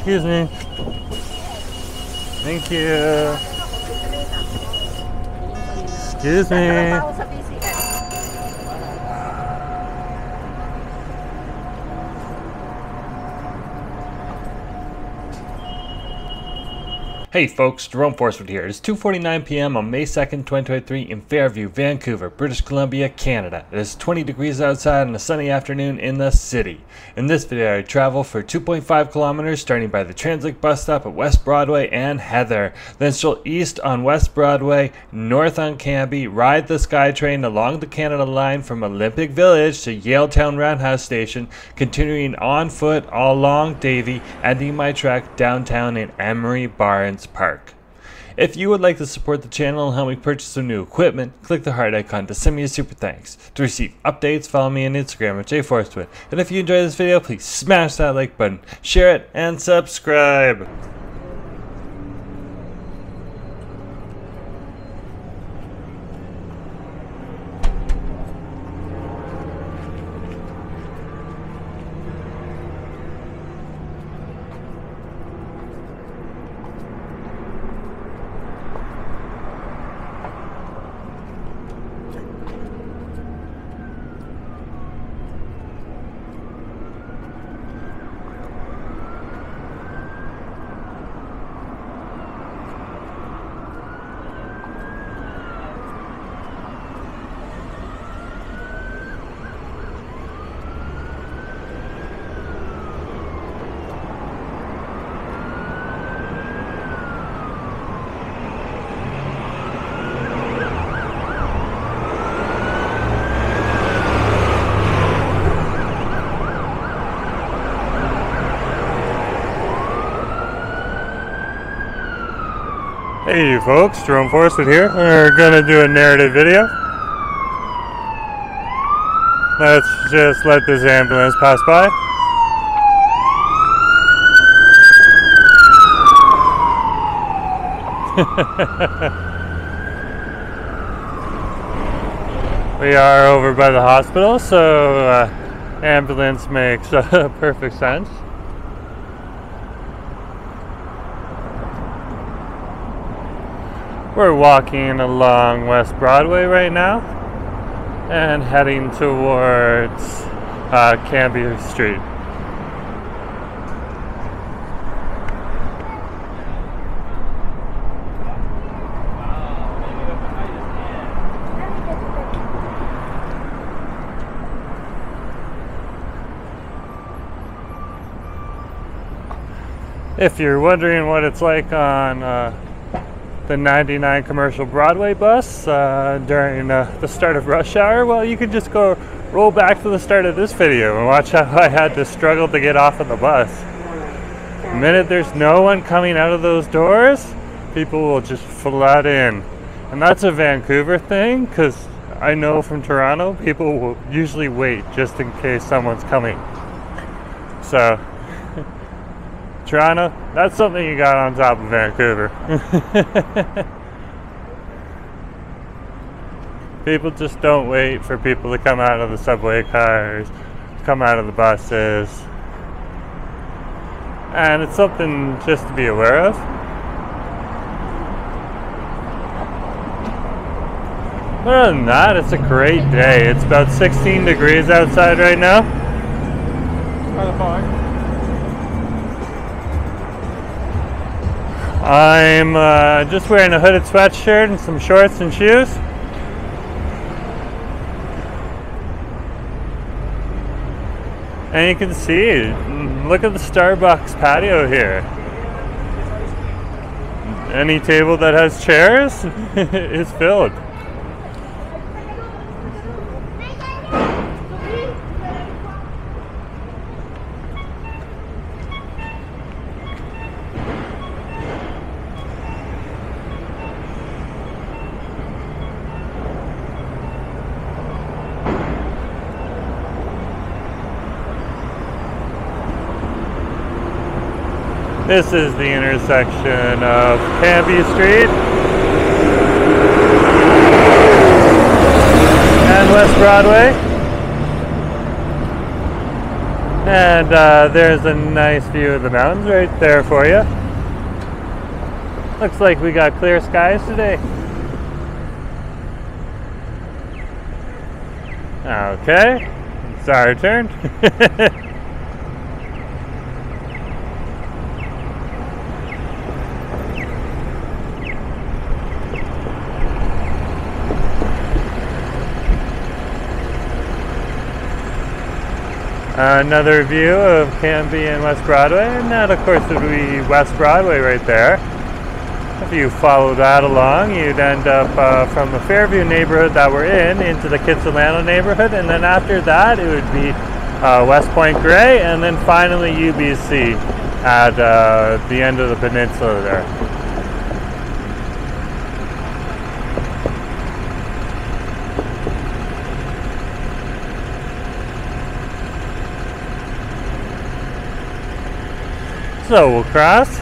Excuse me. Thank you. Excuse me. Hey folks, Jerome Forestwood here. It is 2:49 p.m. on May 2nd, 2023 in Fairview, Vancouver, British Columbia, Canada. It is 20 degrees outside on a sunny afternoon in the city. In this video, I travel for 2.5 kilometers starting by the Translink bus stop at West Broadway and Heather. Then stroll east on West Broadway, north on Cambie, ride the SkyTrain along the Canada line from Olympic Village to Yaletown-Roundhouse station, continuing on foot all along Davie, ending my trek downtown in Emery Barnes Park. If you would like to support the channel and help me purchase some new equipment, click the heart icon to send me a super thanks. To receive updates, follow me on Instagram at jforestwood. And if you enjoyed this video, please smash that like button, share it, and subscribe. Hey folks, Jerome Forestwood here. We're gonna do a narrated video. Let's just let this ambulance pass by. We are over by the hospital, so ambulance makes perfect sense. We're walking along West Broadway right now and heading towards Cambie Street. If you're wondering what it's like on the 99 commercial Broadway bus during the start of rush hour, well, you could just go roll back to the start of this video and watch how I had to struggle to get off of the bus. The minute there's no one coming out of those doors, people will just flood in. And that's a Vancouver thing, because I know from Toronto, people will usually wait just in case someone's coming. So Toronto, that's something you got on top of Vancouver. People just don't wait for people to come out of the subway cars, come out of the buses. And it's something just to be aware of. But other than that, it's a great day. It's about 16 degrees outside right now. I'm just wearing a hooded sweatshirt and some shorts and shoes. And you can see, look at the Starbucks patio here. Any table that has chairs is filled. This is the intersection of Cambie Street and West Broadway. And there's a nice view of the mountains right there for you. Looks like we got clear skies today. Okay, it's our turn. Another view of Cambie and West Broadway, and that of course would be West Broadway right there. If you follow that along, you'd end up from the Fairview neighborhood that we're in into the Kitsilano neighborhood, and then after that it would be West Point Grey, and then finally UBC at the end of the peninsula there. So we'll cross.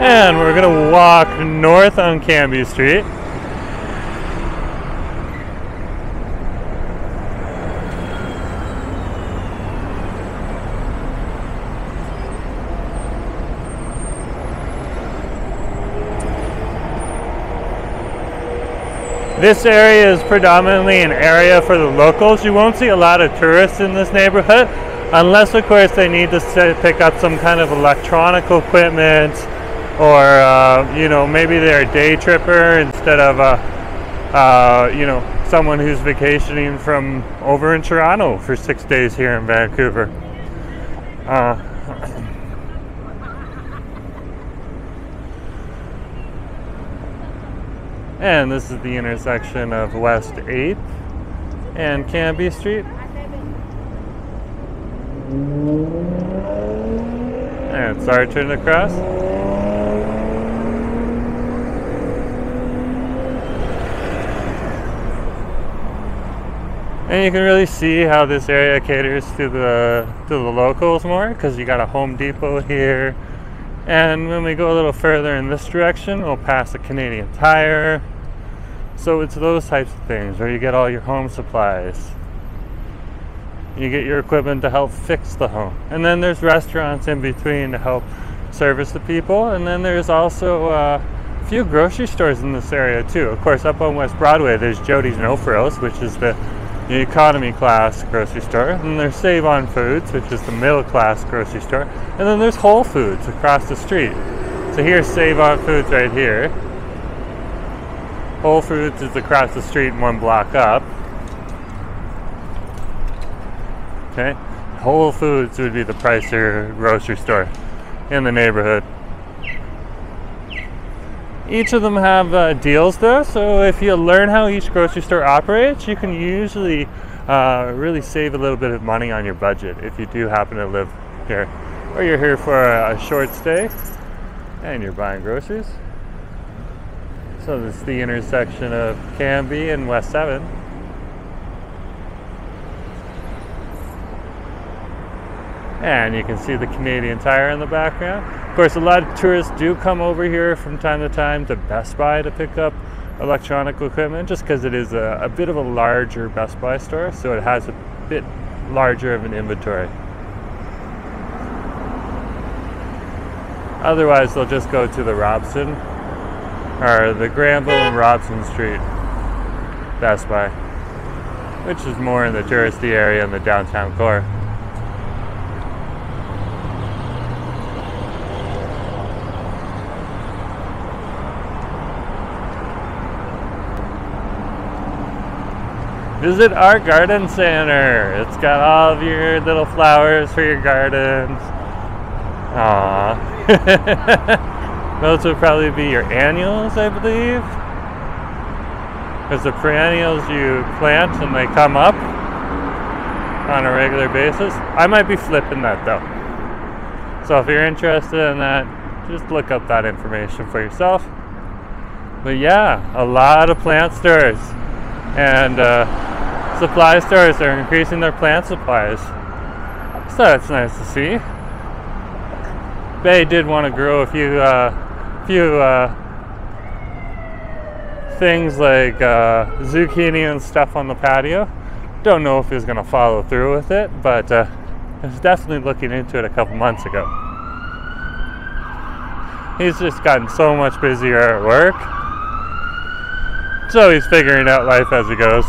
And we're gonna walk north on Cambie Street. This area is predominantly an area for the locals. You won't see a lot of tourists in this neighborhood, unless of course they need to pick up some kind of electronic equipment, or you know, maybe they're a day tripper instead of you know, someone who's vacationing from over in Toronto for 6 days here in Vancouver. And this is the intersection of West 8th and Cambie Street. And it's our turn to cross. And you can really see how this area caters to the locals more, because you got a Home Depot here. And when we go a little further in this direction, we'll pass a Canadian Tire. So it's those types of things where you get all your home supplies. You get your equipment to help fix the home. And then there's restaurants in between to help service the people. And then there's also a few grocery stores in this area too. Of course, up on West Broadway, there's Jody's No Frills, which is the economy class grocery store. And there's Save On Foods, which is the middle class grocery store. And then there's Whole Foods across the street. So here's Save On Foods right here. Whole Foods is across the street, one block up. Okay, Whole Foods would be the pricier grocery store in the neighborhood. Each of them have deals though, so if you learn how each grocery store operates, you can usually really save a little bit of money on your budget if you do happen to live here, or you're here for a short stay and you're buying groceries. So this is the intersection of Cambie and West 7. And you can see the Canadian Tire in the background. Of course, a lot of tourists do come over here from time to time to Best Buy to pick up electronic equipment, just because it is a bit of a larger Best Buy store, so it has a bit larger of an inventory. Otherwise, they'll just go to the Robson, or the Granville and Robson Street Best Buy, which is more in the touristy area in the downtown core. Visit our garden center. It's got all of your little flowers for your gardens. Aww. Those would probably be your annuals, I believe. Because the perennials you plant and they come up on a regular basis. I might be flipping that though. So if you're interested in that, just look up that information for yourself. But yeah, a lot of plant stores and supply stores are increasing their plant supplies. So that's nice to see. Bay did want to grow a few things like zucchini and stuff on the patio. Don't know if he's going to follow through with it, but I was definitely looking into it a couple months ago. He's just gotten so much busier at work, so he's figuring out life as he goes.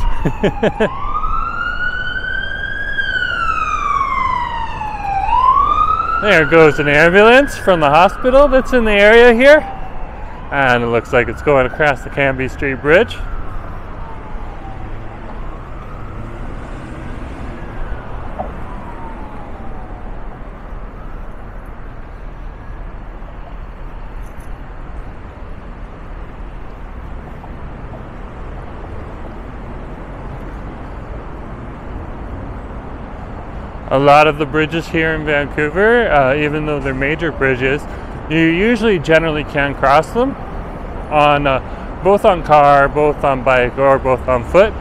There goes an ambulance from the hospital that's in the area here. And it looks like it's going across the Cambie Street Bridge. A lot of the bridges here in Vancouver, even though they're major bridges, you usually generally can cross them on both on car, both on bike, or both on foot.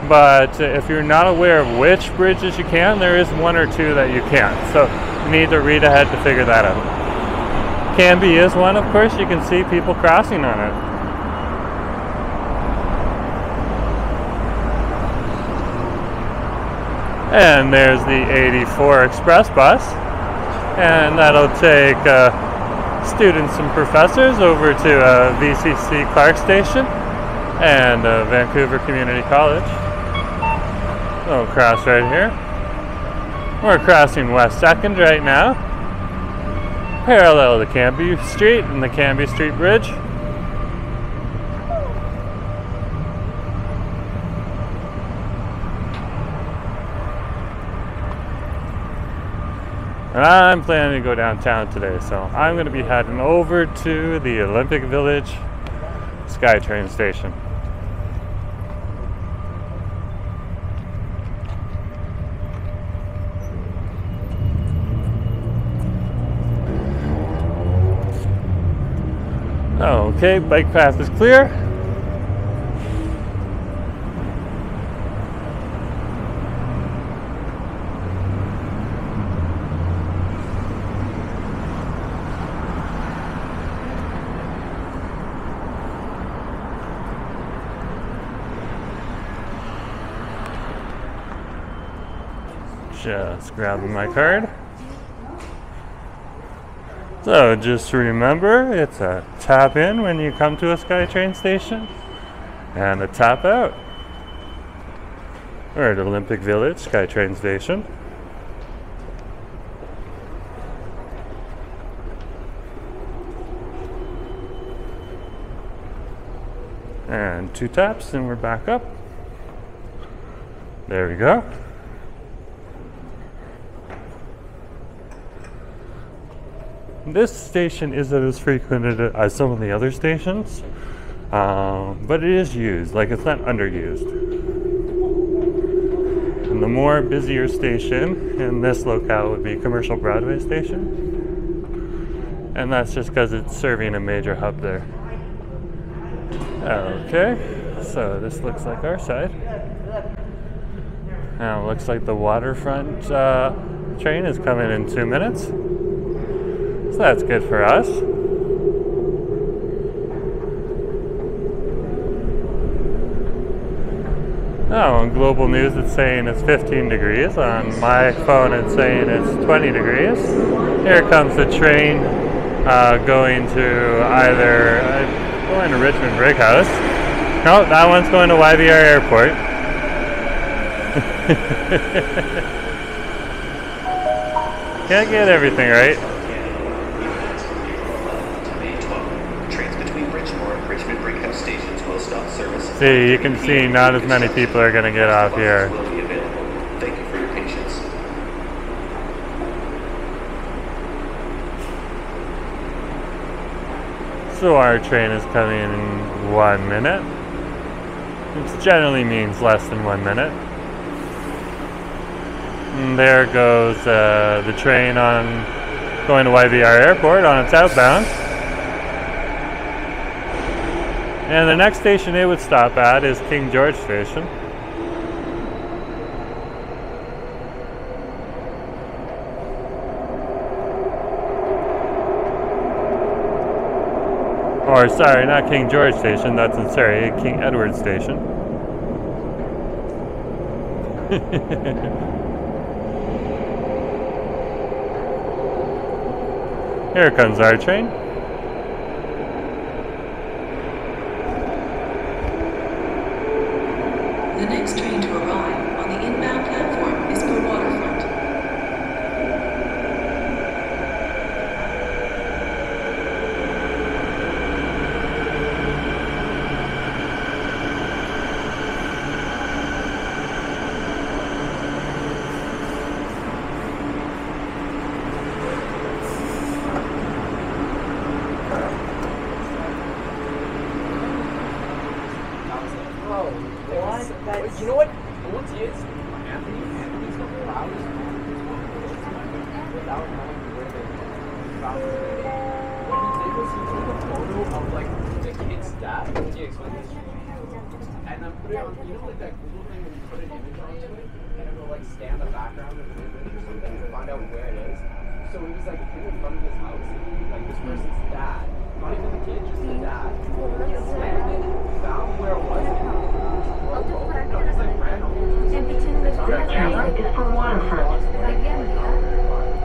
But if you're not aware of which bridges you can, there is one or two that you can't. So you need to read ahead to figure that out. Cambie is one, of course. You can see people crossing on it. And there's the 84 Express bus, and that'll take students and professors over to VCC Clark Station and Vancouver Community College. So we'll cross right here. We're crossing West 2nd right now, parallel to Cambie Street and the Cambie Street Bridge. And I'm planning to go downtown today, so I'm going to be heading over to the Olympic Village SkyTrain station. Okay, bike path is clear. Just grabbing my card. So just remember, it's a tap in when you come to a SkyTrain station and a tap out. We're at Olympic Village SkyTrain station. And 2 taps and we're back up. There we go. This station isn't as frequented as some of the other stations, but it is used, like it's not underused. And the more busier station in this locale would be Commercial Broadway Station. And that's just because it's serving a major hub there. Okay, so this looks like our side. Now it looks like the waterfront train is coming in 2 minutes. So that's good for us. Oh, on Global News it's saying it's 15 degrees. On my phone it's saying it's 20 degrees. Here comes the train going to either going to Richmond Brickhouse. No, that one's going to YVR Airport. Can't get everything right. See, you can see not as many people are going to get off here. Thank you for your patience. So our train is coming in 1 minute, which generally means less than 1 minute. And there goes the train on going to YVR Airport on its outbound. And the next station it would stop at is King George Station. Or sorry, not King George Station, that's in Surrey, King Edward Station. Here comes our train. The next train to arrive on the inbound platform is for Waterfront. You know what? Once he is Anthony's number. I was without knowing where they found it. What he did was he took a photo of like the kid's dad. He explained this, and then put it on. You know, like that Google thing when you put an image onto it, and it will like scan the background of the image or something to find out where it is. So he was like in front of his house, like this person's dad, not even the kid, just the dad. Scanned it, found where it was.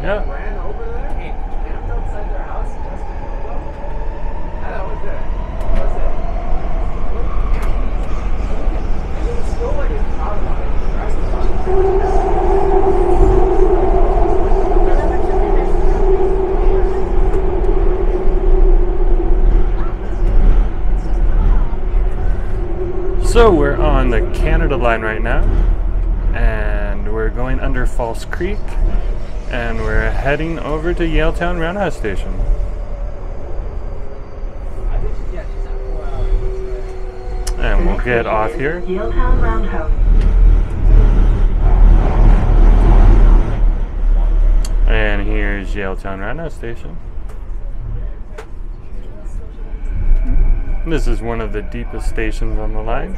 Yeah. Ran over there and camped outside their house just to go up. And that was it. That was it. And it was still like his proud about it. So we're on the Canada line right now, and we're going under False Creek, and we're heading over to Yaletown-Roundhouse station. And we'll get off here. Yaletown-Roundhouse. And here's Yaletown-Roundhouse station. This is one of the deepest stations on the line.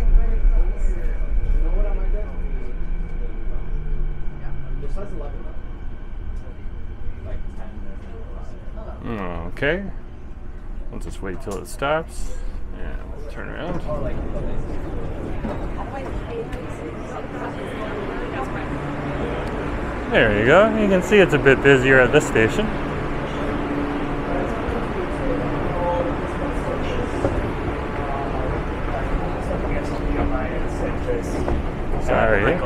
Okay. We'll just wait till it stops. And we'll turn around. There you go. You can see it's a bit busier at this station. Sorry.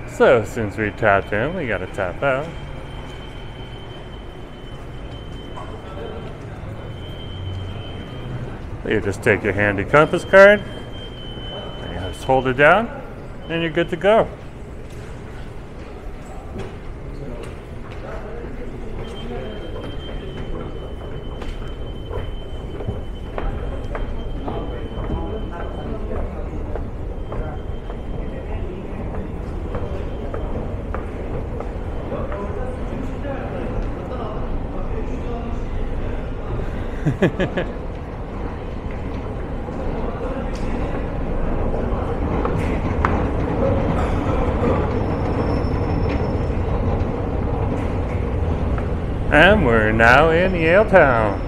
So, since we tapped in, we gotta tap out. You just take your handy compass card, and you just hold it down, and you're good to go. And we're now in Yaletown.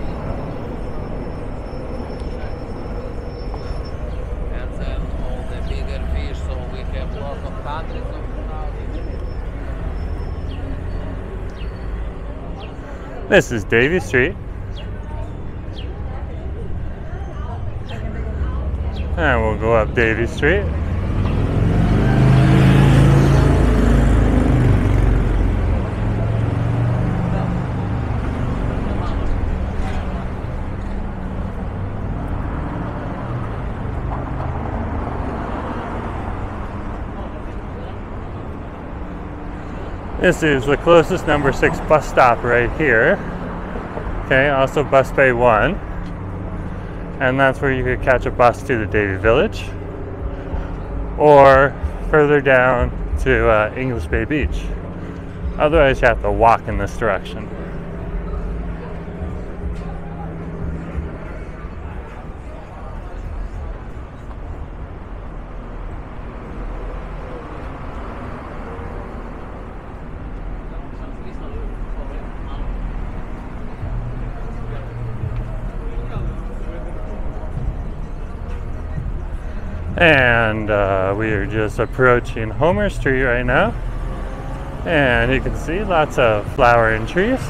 And then all the bigger fish, so we have lots of hundreds of thousands. This is Davie Street. And we'll go up Davie Street. This is the closest number 6 bus stop right here. Okay, also bus bay 1. And that's where you could catch a bus to the Davie Village. Or further down to English Bay Beach. Otherwise you have to walk in this direction. And we are just approaching Homer Street right now. And you can see lots of flowering trees.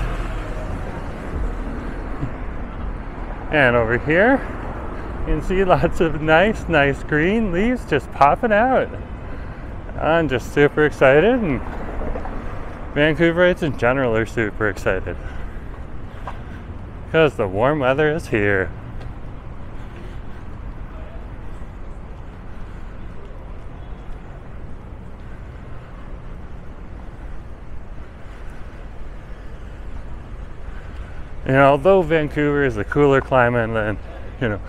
And over here, you can see lots of nice green leaves just popping out. I'm just super excited, and Vancouverites in general are super excited because the warm weather is here. And although Vancouver is a cooler climate than, you know,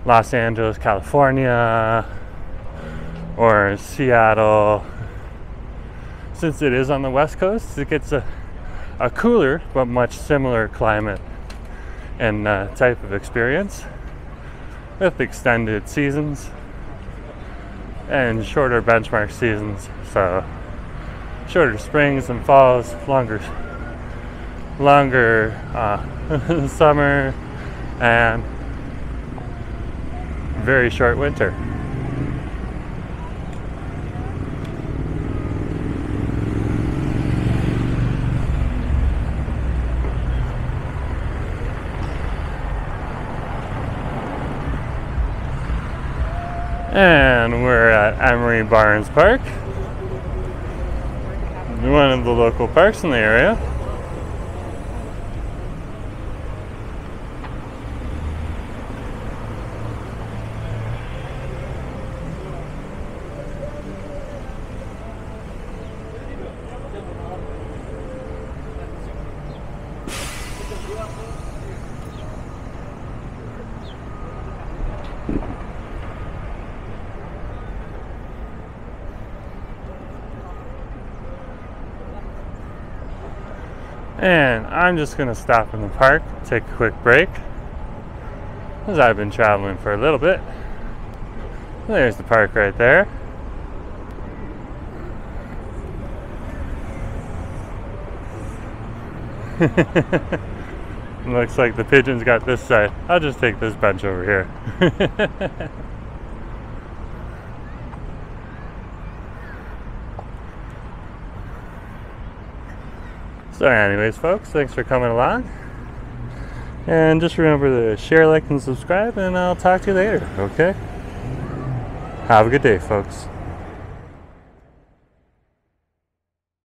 Los Angeles, California, or Seattle, since it is on the West Coast, it gets a cooler but much similar climate and type of experience with extended seasons and shorter benchmark seasons. So shorter springs and falls, longer summer, and very short winter. And we're at Emery Barnes Park, one of the local parks in the area. And I'm just going to stop in the park, take a quick break, as I've been traveling for a little bit. There's the park right there. Looks like the pigeons got this side. I'll just take this bench over here. So anyways, folks, thanks for coming along. And just remember to share, like, and subscribe, and I'll talk to you later, okay? Have a good day, folks.